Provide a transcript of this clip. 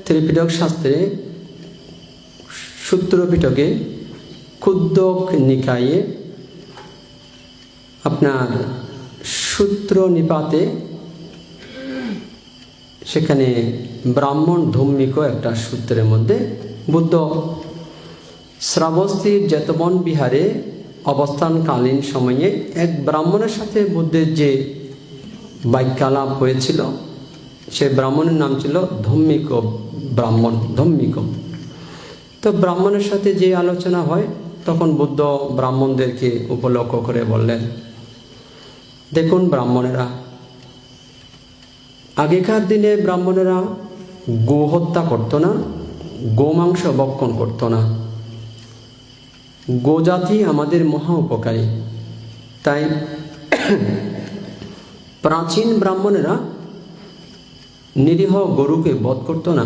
ত্রিপিটক শাস্ত্রে সূত্র পিটকে কুদ্দক নিকায়ে আপনার সূত্র নিপাতে সেখানে ব্রাহ্মণ ধম্মিক একটা সূত্রের মধ্যে বুদ্ধ শ্রাবস্তীর জেতবন বিহারে অবস্থানকালীন সময়ে এক ব্রাহ্মণের সাথে বুদ্ধের যে বাক্যালাপ হয়েছিল, সে ব্রাহ্মণের নাম ছিল ধম্মিক ব্রাহ্মণ, ধম্মিক। তো ব্রাহ্মণের সাথে যে আলোচনা হয় তখন বুদ্ধ ব্রাহ্মণদেরকে উপলক্ষ করে বললেন, দেখুন ব্রাহ্মণেরা, আগেকার দিনে ব্রাহ্মণেরা গো হত্যা করতো না, গোমাংস ভক্ষণ করতো না। গোজাতি আমাদের মহা উপকারী, তাই প্রাচীন ব্রাহ্মণেরা নিরীহ গরুকে বধ করতো না।